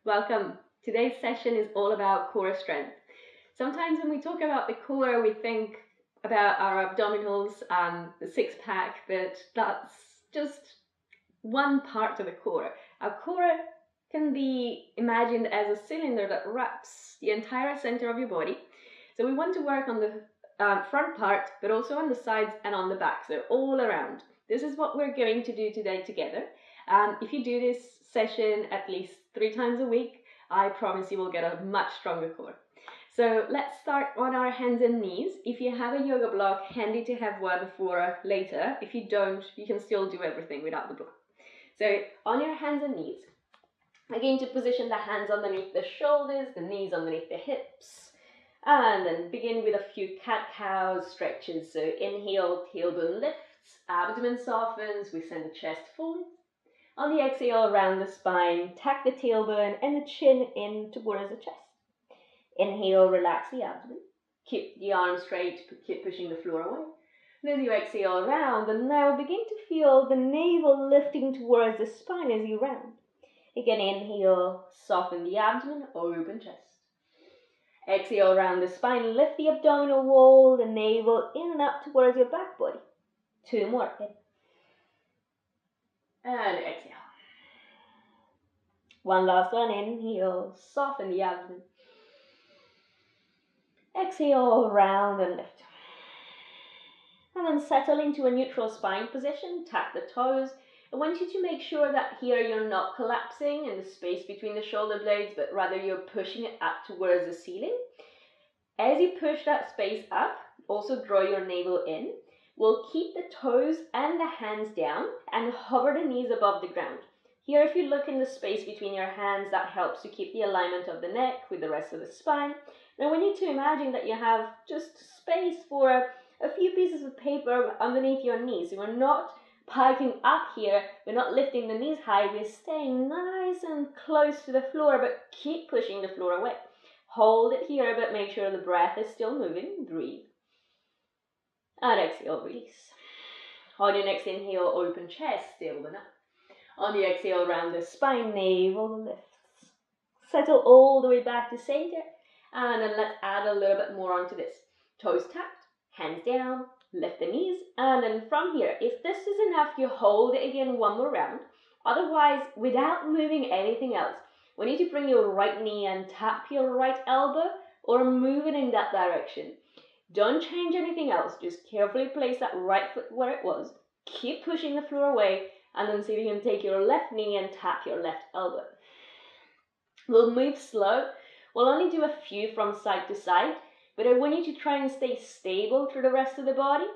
Welcome. Today's session is all about core strength. Sometimes when we talk about the core, we think about our abdominals and the six-pack, but that's just one part of the core. Our core can be imagined as a cylinder that wraps the entire center of your body. So we want to work on the front part, but also on the sides and on the back, so all around. This is what we're going to do today together. If you do this session at least 3 times a week, I promise you will get a much stronger core. So let's start on our hands and knees. If you have a yoga block, handy to have one for later. If you don't, you can still do everything without the block. So on your hands and knees, again to position the hands underneath the shoulders, the knees underneath the hips, and then begin with a few cat-cow stretches. So inhale, tailbone lifts, abdomen softens, we send the chest forward. On the exhale, round the spine, tuck the tailbone and the chin in towards the chest. Inhale, relax the abdomen. Keep the arms straight, keep pushing the floor away. And as you exhale, round, and now begin to feel the navel lifting towards the spine as you round. Again, inhale, soften the abdomen, open chest. Exhale, round the spine, lift the abdominal wall, the navel in and up towards your back body. 2 more. In. And exhale. One last one, inhale, soften the abdomen. Exhale, round and lift. And then settle into a neutral spine position, tuck the toes. I want you to make sure that here you're not collapsing in the space between the shoulder blades, but rather you're pushing it up towards the ceiling. As you push that space up, also draw your navel in. We'll keep the toes and the hands down and hover the knees above the ground. Here, if you look in the space between your hands, that helps to keep the alignment of the neck with the rest of the spine. Now, we need to imagine that you have just space for a few pieces of paper underneath your knees. So we're not piking up here, we're not lifting the knees high, we're staying nice and close to the floor, but keep pushing the floor away. Hold it here, but make sure the breath is still moving. Breathe. And exhale, release. On your next inhale, open chest, tailbone up. On the exhale, round the spine, navel lifts. Settle all the way back to center. And then let's add a little bit more onto this. Toes tucked, hands down, lift the knees. And then from here, if this is enough, you hold it again one more round. Otherwise, without moving anything else, we need to bring your right knee and tap your right elbow or move it in that direction. Don't change anything else. Just carefully place that right foot where it was. Keep pushing the floor away. And then see if you can take your left knee and tap your left elbow. We'll move slow. We'll only do a few from side to side, but I want you to try and stay stable through the rest of the body.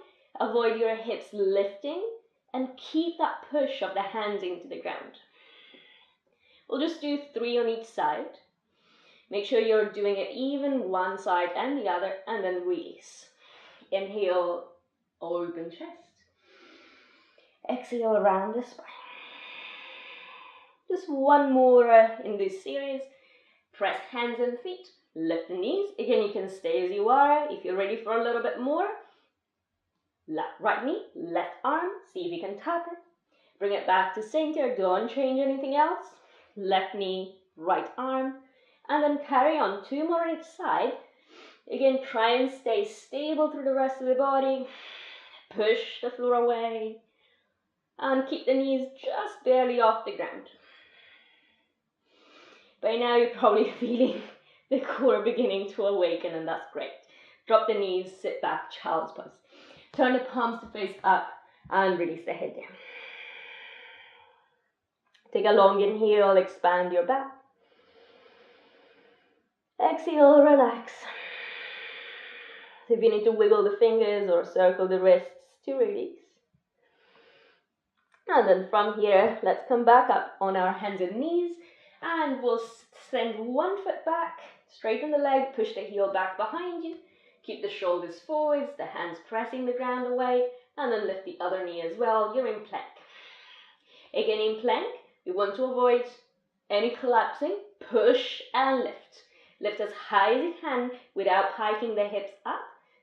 Avoid your hips lifting and keep that push of the hands into the ground. We'll just do 3 on each side. Make sure you're doing it even one side and the other, and then release. Inhale, open chest. Exhale around the spine. Just one more in this series. Press hands and feet. Lift the knees. Again, you can stay as you are. If you're ready for a little bit more, right knee, left arm. See if you can tap it. Bring it back to center. Don't change anything else. Left knee, right arm. And then carry on. 2 more on each side. Again, try and stay stable through the rest of the body. Push the floor away. And keep the knees just barely off the ground. By now you're probably feeling the core beginning to awaken, and that's great. Drop the knees, sit back, child's pose. Turn the palms to face up and release the head down. Take a long inhale, expand your back. Exhale, relax. If you need to wiggle the fingers or circle the wrists to release. And then from here, let's come back up on our hands and knees. And we'll send one foot back, straighten the leg, push the heel back behind you. Keep the shoulders forwards, the hands pressing the ground away. And then lift the other knee as well. You're in plank. Again, in plank, we want to avoid any collapsing. Push and lift. Lift as high as you can without piking the hips up.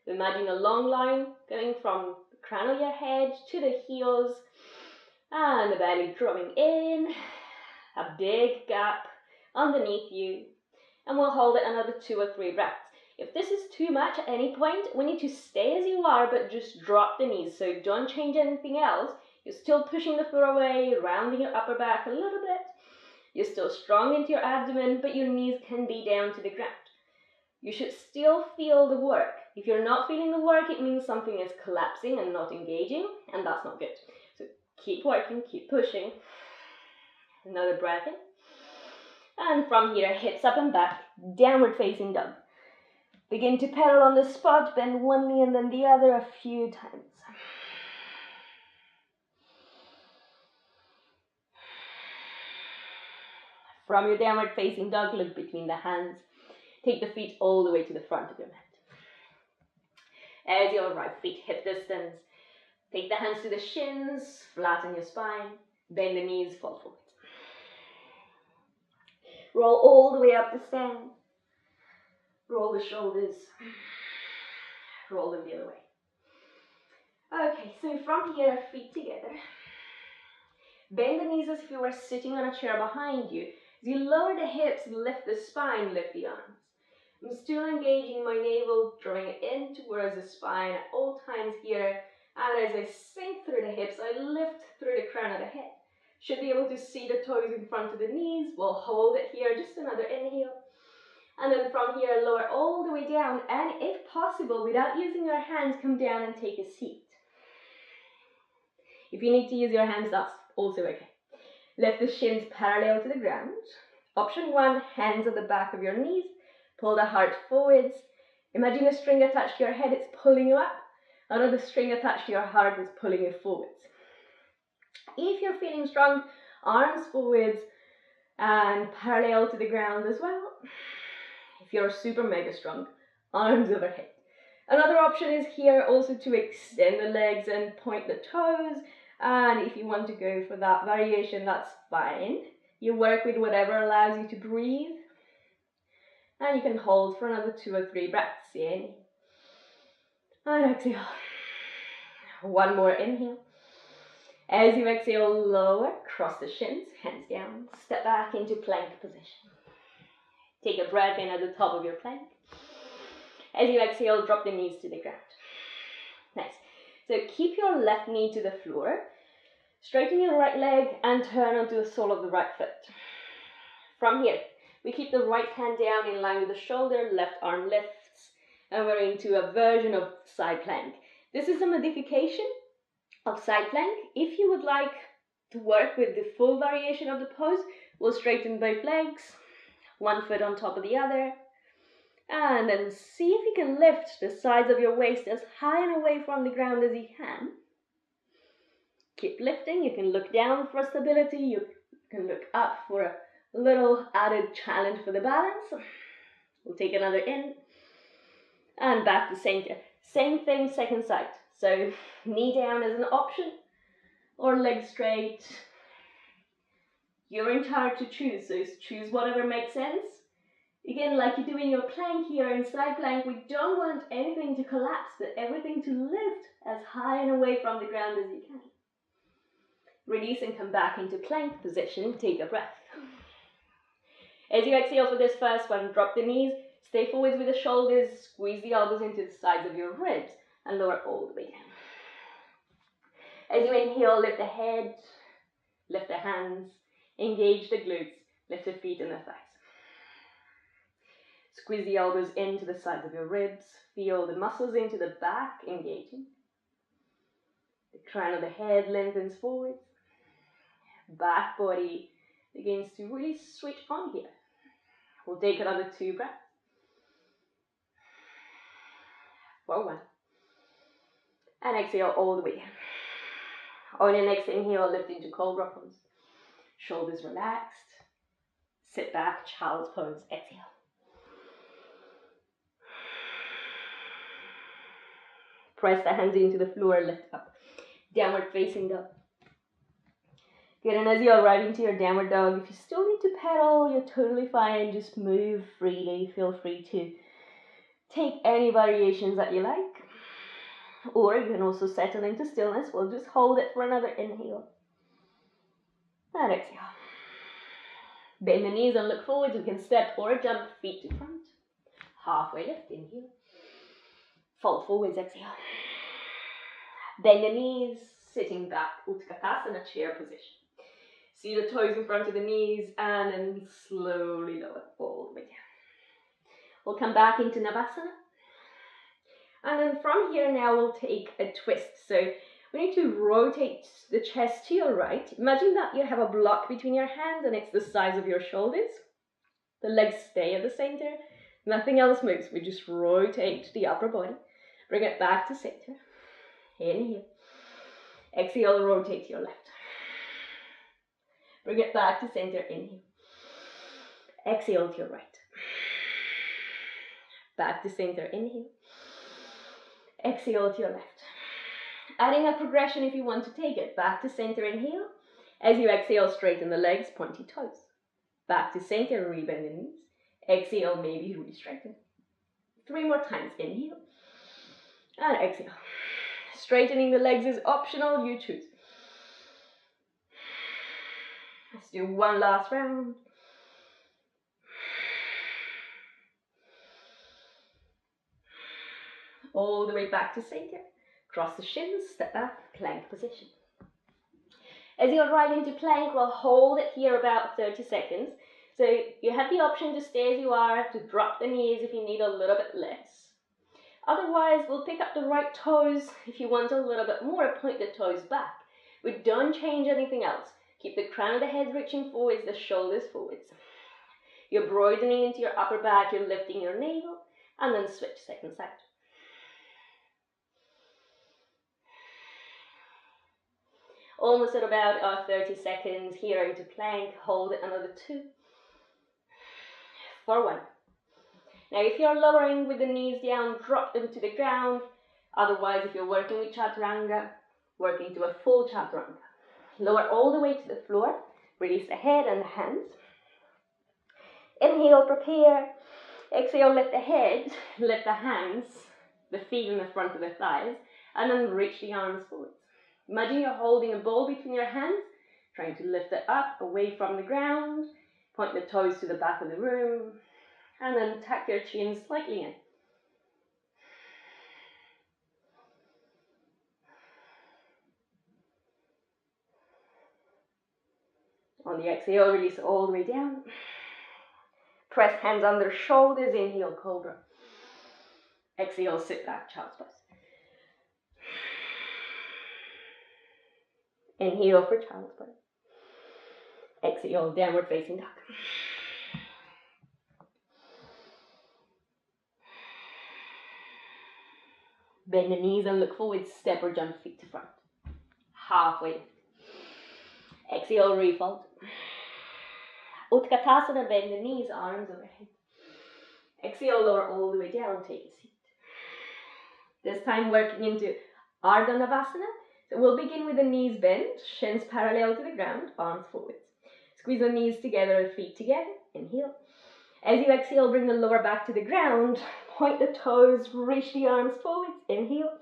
Imagine a long line going from the crown of your head to the heels. And the belly drawing in, a big gap underneath you. And we'll hold it another 2 or 3 breaths. If this is too much at any point, we need to stay as you are, but just drop the knees. So don't change anything else. You're still pushing the floor away, rounding your upper back a little bit. You're still strong into your abdomen, but your knees can be down to the ground. You should still feel the work. If you're not feeling the work, it means something is collapsing and not engaging, and that's not good. So keep working, keep pushing. Another breath in. And from here, hips up and back, downward facing dog. Begin to pedal on the spot, bend one knee and then the other a few times. From your downward facing dog, look between the hands. Take the feet all the way to the front of your mat. As your right feet hip distance, take the hands to the shins, flatten your spine, bend the knees, fall forward. Roll all the way up to stand. Roll the shoulders. Roll them the other way. Okay, so from here, feet together. Bend the knees as if you were sitting on a chair behind you. As you lower the hips, lift the spine, lift the arms. I'm still engaging my navel, drawing it in towards the spine at all times here. And as I sink through the hips, I lift through the crown of the head. Should be able to see the toes in front of the knees. We'll hold it here, just another inhale. And then from here, lower all the way down. And if possible, without using your hands, come down and take a seat. If you need to use your hands, that's also okay. Lift the shins parallel to the ground. Option 1, hands at the back of your knees. Pull the heart forwards. Imagine a string attached to your head, it's pulling you up. Another string attached to your heart is pulling you forwards. If you're feeling strong, arms forwards and parallel to the ground as well. If you're super mega strong, arms overhead. Another option is here also to extend the legs and point the toes. And if you want to go for that variation, that's fine. You work with whatever allows you to breathe. And you can hold for another 2 or 3 breaths in. And exhale. One more inhale. As you exhale, lower, cross the shins, hands down, step back into plank position. Take a breath in at the top of your plank. As you exhale, drop the knees to the ground. Nice. So keep your left knee to the floor. Straighten your right leg and turn onto the sole of the right foot. From here, we keep the right hand down in line with the shoulder, left arm lifts, and we're into a version of side plank. This is a modification of side plank. If you would like to work with the full variation of the pose, we'll straighten both legs, one foot on top of the other, and then see if you can lift the sides of your waist as high and away from the ground as you can. Keep lifting. You can look down for stability, you can look up for a little added challenge for the balance. We'll take another in, and back to center. Same thing, second side. So knee down as an option, or leg straight. You're in charge to choose, so choose whatever makes sense. Again, like you do in your plank here, in side plank, we don't want anything to collapse, but everything to lift as high and away from the ground as you can. Release and come back into plank position, take a breath. As you exhale for this first one, drop the knees, stay forwards with the shoulders, squeeze the elbows into the sides of your ribs, and lower all the way down. As you inhale, lift the head, lift the hands, engage the glutes, lift the feet and the thighs. Squeeze the elbows into the sides of your ribs, feel the muscles into the back engaging. The crown of the head lengthens forwards. Back body begins to really switch on here. We'll take another 2 breaths. For 1. And exhale all the way down. On your next inhale, lift into cobra pose. Shoulders relaxed. Sit back, child's pose. Exhale. Press the hands into the floor, lift up. Downward facing dog. Good, and as you arrive into your downward dog, if you still need to pedal, you're totally fine. Just move freely. Feel free to take any variations that you like. Or you can also settle into stillness. We'll just hold it for another inhale. And exhale. Bend the knees and look forwards. We can step or jump, feet to front. Halfway lift, inhale. Fall forwards, exhale. Bend the knees, sitting back, Utkatasana, chair position. See the toes in front of the knees and then slowly lower all the way down. We'll come back into Navasana. And then from here now we'll take a twist. So we need to rotate the chest to your right. Imagine that you have a block between your hands and it's the size of your shoulders. The legs stay at the center. Nothing else moves. We just rotate the upper body. Bring it back to center. Inhale. Exhale, rotate to your left. Bring it back to center. Inhale. Exhale to your right. Back to center. Inhale. Exhale to your left. Adding a progression if you want to take it. Back to center. Inhale. As you exhale, straighten the legs, pointy toes. Back to center, rebend the knees. Exhale, maybe re-straighten. 3 more times. Inhale. And exhale. Straightening the legs is optional, you choose. Let's do one last round. All the way back to center. Cross the shins, step back, plank position. As you're right into plank, we'll hold it here about 30 seconds. So you have the option to stay as you are, to drop the knees if you need a little bit less. Otherwise, we'll pick up the right toes. If you want a little bit more, point the toes back. We don't change anything else. Keep the crown of the head reaching forwards, the shoulders forwards. You're broadening into your upper back, you're lifting your navel, and then switch second side. Almost at about our 30 seconds here into plank. Hold it another 2. For 1. Now if you're lowering with the knees down, drop them to the ground. Otherwise, if you're working with Chaturanga, work into a full Chaturanga. Lower all the way to the floor. Release the head and the hands. Inhale, prepare. Exhale, lift the head, lift the hands, the feet in the front of the thighs, and then reach the arms forward. Imagine you're holding a ball between your hands, trying to lift it up, away from the ground. Point the toes to the back of the room, and then tuck your chin slightly in. On the exhale, release all the way down. Press hands under shoulders, inhale, cobra. Exhale, sit back, child's pose. Inhale for child's pose. Exhale, downward facing dog. Bend the knees and look forward, step or jump feet to front. Halfway. Exhale, refold. Utkatasana, bend the knees, arms overhead. Exhale, lower all the way down, take a seat. This time working into Ardha Navasana. So we'll begin with the knees bent, shins parallel to the ground, arms forwards. Squeeze the knees together, feet together, inhale. As you exhale, bring the lower back to the ground, point the toes, reach the arms forwards, inhale,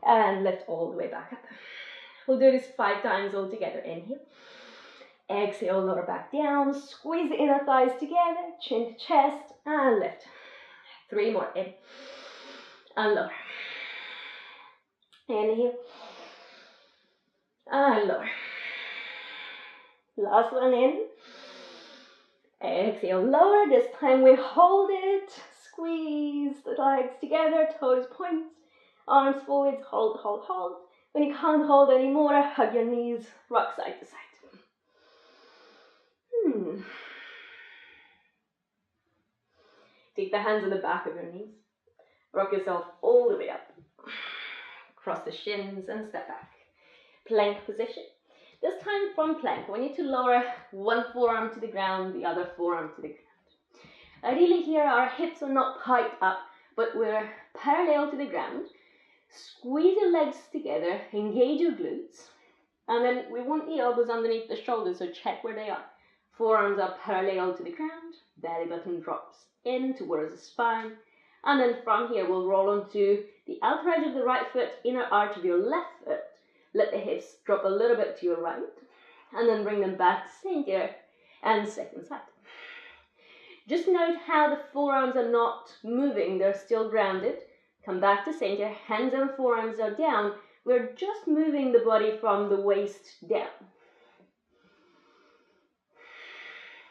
and lift all the way back up. We'll do this 5 times all together, inhale. Exhale, lower back down, squeeze the inner thighs together, chin to chest, and lift. 3 more, in, and lower. Inhale, and lower. Last one in. Exhale, lower. This time we hold it. Squeeze the legs together, toes point, arms forwards, hold, hold, hold. When you can't hold anymore, hug your knees, rock side to side. Take the hands on the back of your knees. Rock yourself all the way up. Cross the shins and step back. Plank position. This time from plank, we need to lower one forearm to the ground, the other forearm to the ground. Ideally here, our hips are not piped up, but we're parallel to the ground. Squeeze your legs together, engage your glutes, and then we want the elbows underneath the shoulders, so check where they are. Forearms are parallel to the ground, belly button drops in towards the spine, and then from here we'll roll onto the outer edge of the right foot, inner arch of your left foot. Let the hips drop a little bit to your right, and then bring them back to center. And second side. Just note how the forearms are not moving, they're still grounded. Come back to center, hands and forearms are down. We're just moving the body from the waist down.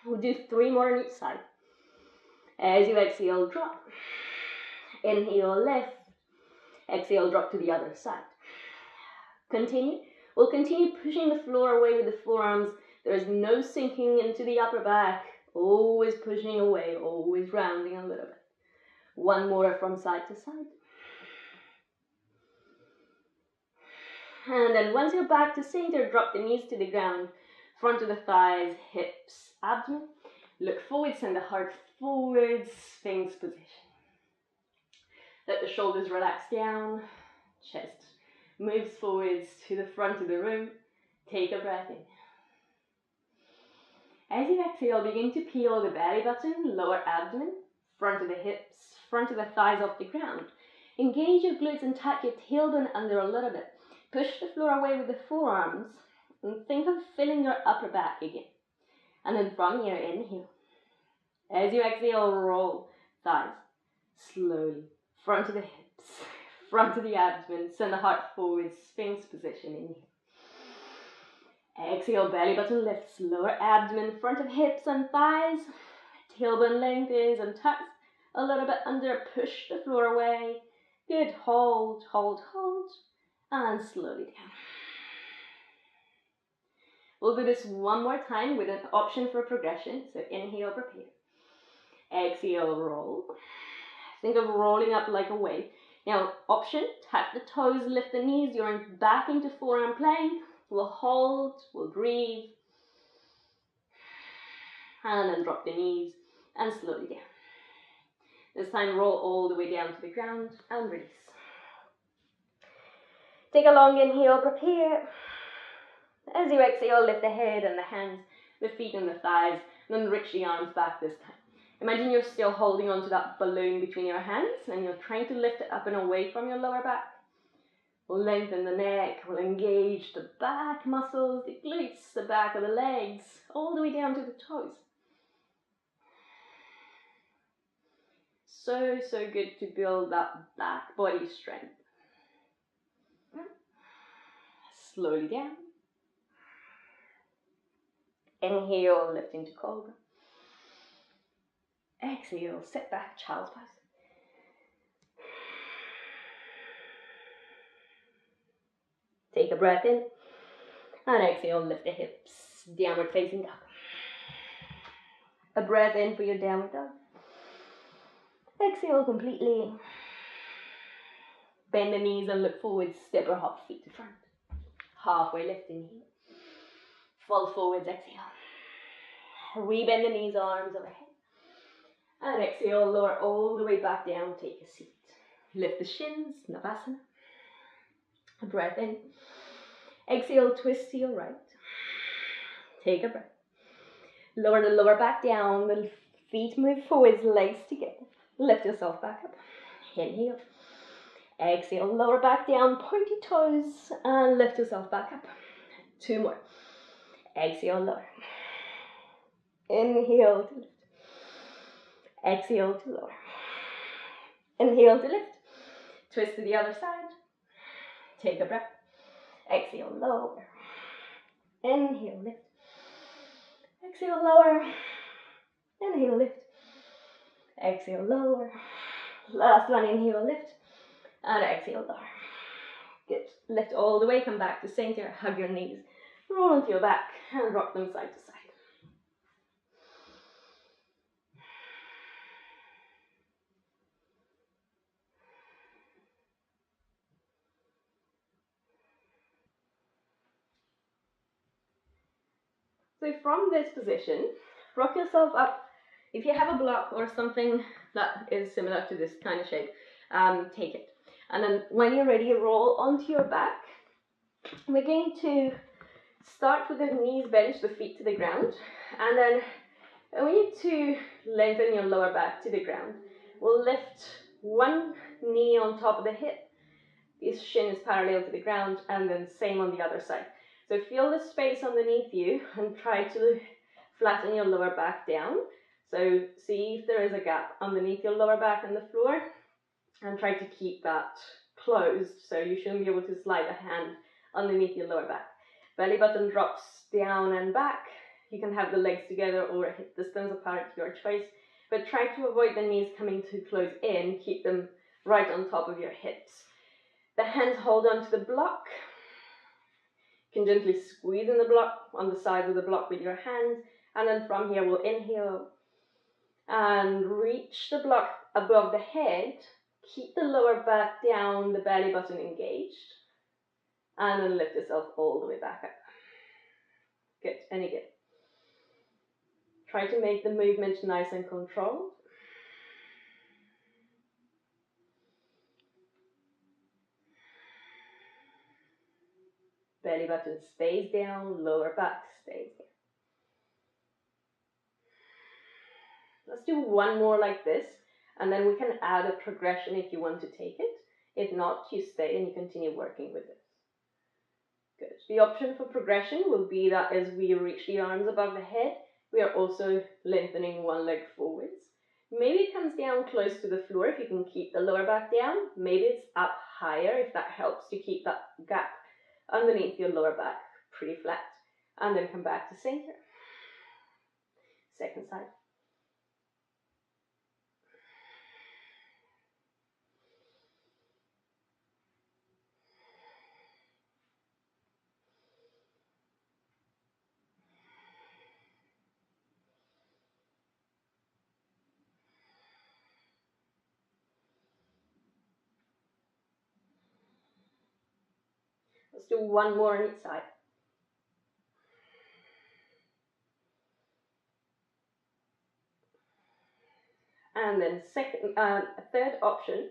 We'll do 3 more on each side. As you exhale, drop. Inhale, lift. Exhale, drop to the other side. Continue. We'll continue pushing the floor away with the forearms. There is no sinking into the upper back. Always pushing away, always rounding a little bit. 1 more from side to side. And then once you're back to center, drop the knees to the ground. Front of the thighs, hips, abdomen. Look forward, send the heart forward, Sphinx position. Let the shoulders relax down, chest moves forwards to the front of the room. Take a breath in. As you exhale, begin to peel the belly button, lower abdomen, front of the hips, front of the thighs off the ground. Engage your glutes and tuck your tailbone under a little bit. Push the floor away with the forearms and think of filling your upper back again. And then from here, inhale. As you exhale, roll thighs slowly. Front of the hips, front of the abdomen, send the heart forward, Sphinx position, inhale. Exhale, belly button lifts, lower abdomen, front of hips and thighs, tailbone lengthens and tucks a little bit under, push the floor away. Good, hold, hold, hold, and slowly down. We'll do this 1 more time with an option for progression. So inhale, prepare. Exhale, roll. Think of rolling up like a wave. Now, option, tap the toes, lift the knees, you're back into forearm plank. We'll hold, we'll breathe. And then drop the knees and slowly down. This time, roll all the way down to the ground and release. Take a long inhale, prepare. As you exhale, lift the head and the hands, the feet and the thighs, and then reach the arms back this time. Imagine you're still holding onto that balloon between your hands and you're trying to lift it up and away from your lower back. We'll lengthen the neck, we'll engage the back muscles, the glutes, the back of the legs, all the way down to the toes. So good to build that back body strength. Slowly down. Inhale, lift into cobra. Exhale, sit back, child's pose. Take a breath in. And exhale, lift the hips, downward facing dog. A breath in for your downward dog. Exhale completely. Bend the knees and look forward, step or hop feet to front. Halfway lifting here. Fall forwards, exhale. Rebend the knees, arms overhead. And exhale, lower all the way back down, take a seat. Lift the shins, Navasana. A breath in. Exhale, twist to your right. Take a breath. Lower the lower back down, the feet move forwards, legs together. Lift yourself back up. Inhale. Exhale, lower back down, pointy toes, and lift yourself back up. 2 more. Exhale, lower. Inhale to lift. Exhale to lower. Inhale to lift. Twist to the other side. Take a breath. Exhale, lower. Inhale, lift. Exhale, lower. Inhale, lift. Exhale, lower. Last one, inhale, lift. And exhale, lower. Good. Lift all the way, come back to center, hug your knees. Roll into your back and rock them side to side. So from this position, rock yourself up. If you have a block or something that is similar to this kind of shape, take it. And then when you're ready, roll onto your back. We're going to start with the knees bent, the feet to the ground. And then I want you to lengthen your lower back to the ground. We'll lift one knee on top of the hip. This shin is parallel to the ground, and then same on the other side. So feel the space underneath you and try to flatten your lower back down. So see if there is a gap underneath your lower back and the floor, and try to keep that closed, so you shouldn't be able to slide a hand underneath your lower back. Belly button drops down and back. You can have the legs together or a hip distance apart, your choice, but try to avoid the knees coming too close in. Keep them right on top of your hips. The hands hold onto the block. You can gently squeeze in the block, on the sides of the block with your hands, and then from here we'll inhale and reach the block above the head. Keep the lower back down, the belly button engaged, and then lift yourself all the way back up. Good, and again. Try to make the movement nice and controlled. Belly button stays down, lower back stays down. Let's do one more like this, and then we can add a progression if you want to take it. If not, you stay and you continue working with this. Good. The option for progression will be that as we reach the arms above the head, we are also lengthening one leg forwards. Maybe it comes down close to the floor if you can keep the lower back down. Maybe it's up higher if that helps to keep that gap underneath your lower back pretty flat. And then come back to center. Second side. Let's do one more on each side. And then a third option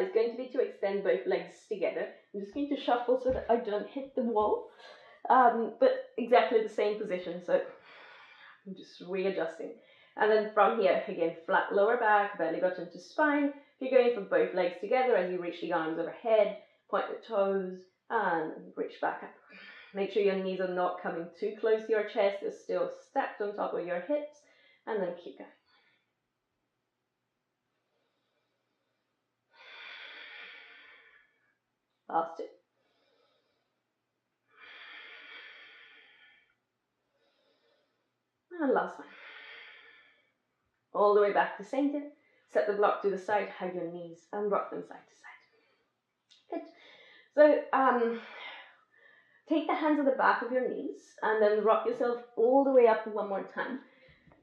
is going to be to extend both legs together. I'm just going to shuffle so that I don't hit the wall, but exactly the same position, so I'm just readjusting. And then from here, again, flat lower back, belly button to spine. If you're going for both legs together as you reach the arms overhead, point the toes, and reach back up. Make sure your knees are not coming too close to your chest, they're still stacked on top of your hips, and then keep going. Last two. And last one. All the way back to center. Set the block to the side, hug your knees, and rock them side to side. Good. So, take the hands at the back of your knees, and then rock yourself all the way up one more time.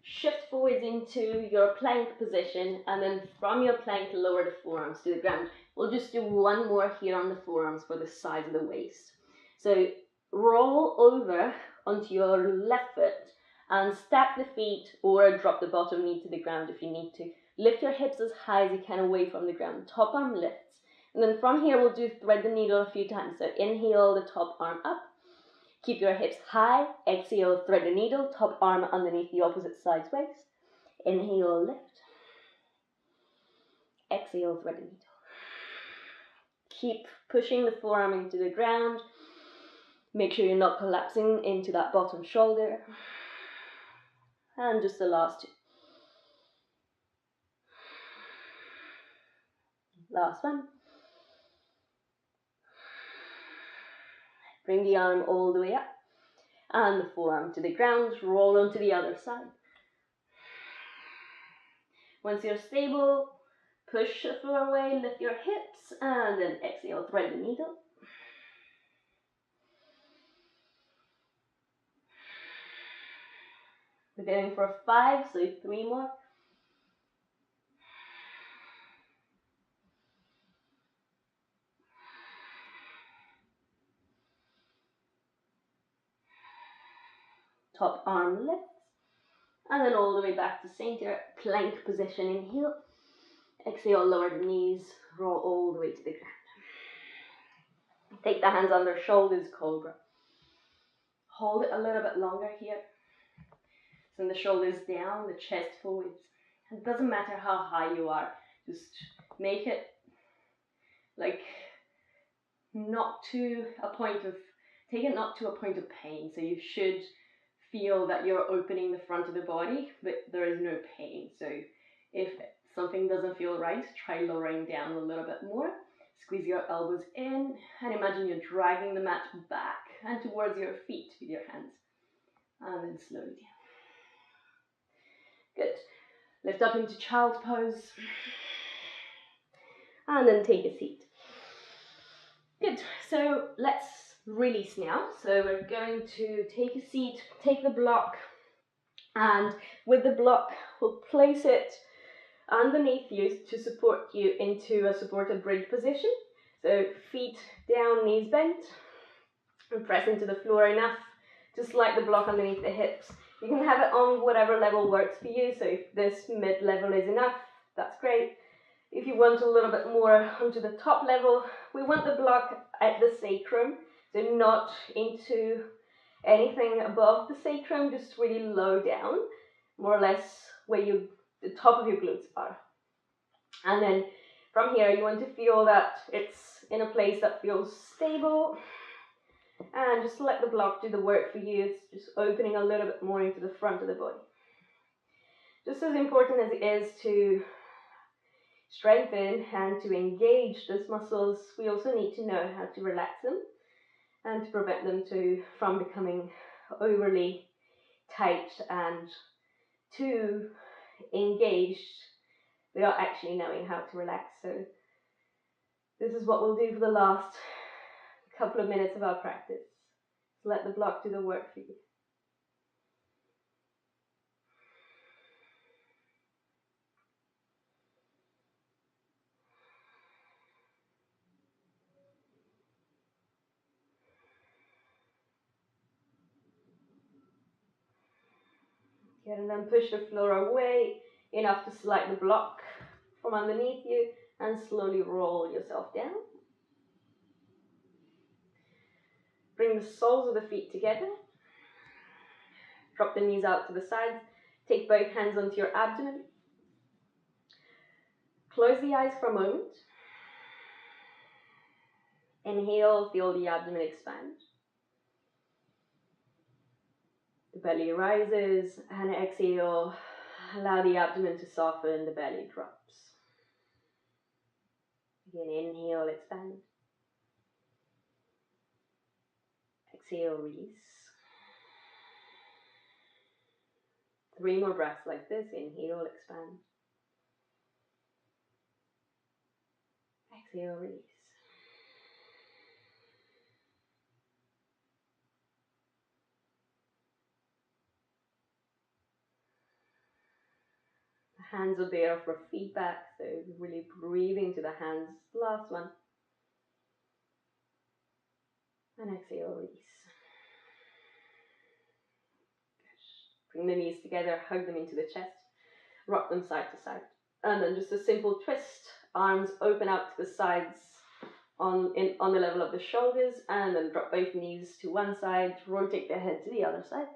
Shift forwards into your plank position, and then from your plank, lower the forearms to the ground. We'll just do one more here on the forearms for the size of the waist. So roll over onto your left foot and stack the feet, or drop the bottom knee to the ground if you need to. Lift your hips as high as you can away from the ground. Top arm lifts. And then from here, we'll do thread the needle a few times. So inhale the top arm up. Keep your hips high. Exhale, thread the needle. Top arm underneath the opposite side's waist. Inhale, lift. Exhale, thread the needle. Keep pushing the forearm into the ground. Make sure you're not collapsing into that bottom shoulder. And just the last two. Last one. Bring the arm all the way up. And the forearm to the ground. Roll onto the other side. Once you're stable, push the floor away, lift your hips, and then exhale, thread the needle. We're going for 5, so 3 more. Top arm lifts, and then all the way back to center, plank position, inhale. Exhale, lower the knees, roll all the way to the ground. Take the hands under shoulders, cobra. Hold it a little bit longer here. Send the shoulders down, the chest forwards. It doesn't matter how high you are, just make it like not to a point of, take it not to a point of pain. So you should feel that you're opening the front of the body, but there is no pain. So if something doesn't feel right, try lowering down a little bit more. Squeeze your elbows in and imagine you're dragging the mat back and towards your feet with your hands. And then slowly down. Good. Lift up into child's pose. And then take a seat. Good. So let's release now. So we're going to take a seat, take the block, and with the block, we'll place it underneath you to support you into a supported bridge position. So feet down, knees bent, and press into the floor enough to slide the block underneath the hips. You can have it on whatever level works for you. So if this mid-level is enough, that's great. If you want a little bit more onto the top level, we want the block at the sacrum, so not into anything above the sacrum, just really low down, more or less where the top of your glutes are. And then from here, you want to feel that it's in a place that feels stable, and just let the block do the work for you. It's just opening a little bit more into the front of the body. Just as important as it is to strengthen and to engage those muscles, we also need to know how to relax them and to prevent them from becoming overly tight and too engaged without actually knowing how to relax. So this is what we'll do for the last couple of minutes of our practice. Let the block do the work for you. Good, and then push the floor away enough to slide the block from underneath you and slowly roll yourself down. Bring the soles of the feet together. Drop the knees out to the sides. Take both hands onto your abdomen. Close the eyes for a moment. Inhale, feel the abdomen expand. The belly rises, and exhale, allow the abdomen to soften, the belly drops. Again, inhale, expand. Exhale, release. 3 more breaths like this. Inhale, expand. Exhale, release. The hands are there for feedback, so really breathing to the hands. Last one. And exhale, release. Bring the knees together, hug them into the chest, rock them side to side. And then just a simple twist, arms open out to the sides on the level of the shoulders, and then drop both knees to one side, rotate the head to the other side.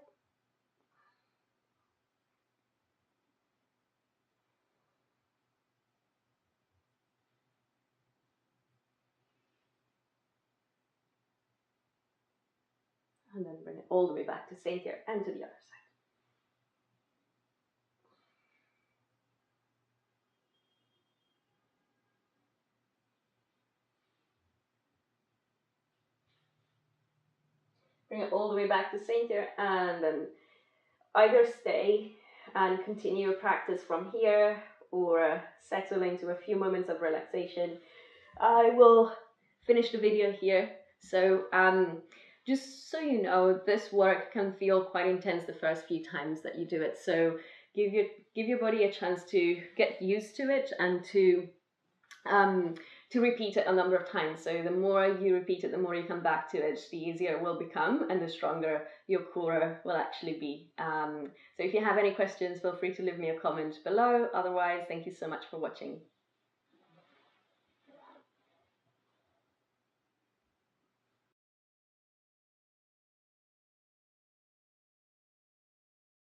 And then bring it all the way back to center and to the other side. Bring it all the way back to center, and then either stay and continue your practice from here or settle into a few moments of relaxation. I will finish the video here. So just so you know, this work can feel quite intense the first few times that you do it. So give your body a chance to get used to it and to repeat it a number of times. So the more you repeat it, the more you come back to it, the easier it will become and the stronger your core will actually be. So if you have any questions, feel free to leave me a comment below. Otherwise, thank you so much for watching.